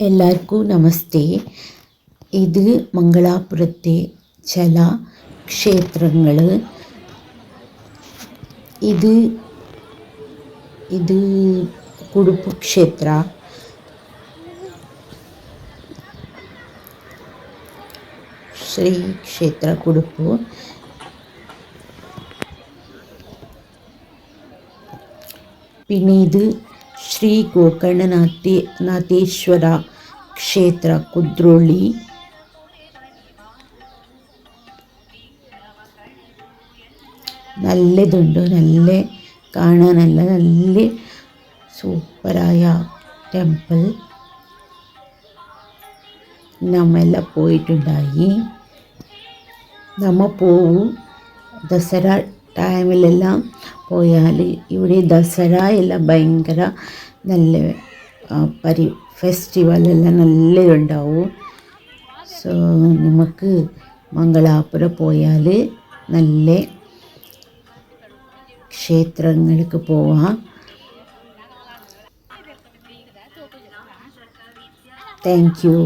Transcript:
എല്ലാവർക്കും നമസ്തേ. ഇത് മംഗളാപുരത്തെ ചില ക്ഷേത്രങ്ങൾ. ഇത് കുടുപ്പ് ക്ഷേത്ര, ശ്രീ ക്ഷേത്ര കുടുപ്പ്. പിന്നെ ഇത് ശ്രീ ಗೋಕರ್ಣನಾಥೇಶ್ವರ ಕ್ಷೇತ್ರ ಕುದ್ರೋಳಿ. നല്ലതുണ്ട്, നല്ല കാണാനല്ല, നല്ല സൂപ്പറായ ടെമ്പിൾ. നമ്മെല്ലാം പോയിട്ടുണ്ടായി. പോവും ദസറ ടൈമിലെല്ലാം പോയാൽ. ഇവിടെ ദസറ എല്ലാം ഭയങ്കര നല്ല ഫെസ്റ്റിവലെല്ലാം നല്ലതുണ്ടാവും. സോ നമുക്ക് മംഗളാപുരം പോയാൽ നല്ല ക്ഷേത്രങ്ങൾക്ക് പോവാം. Thank you.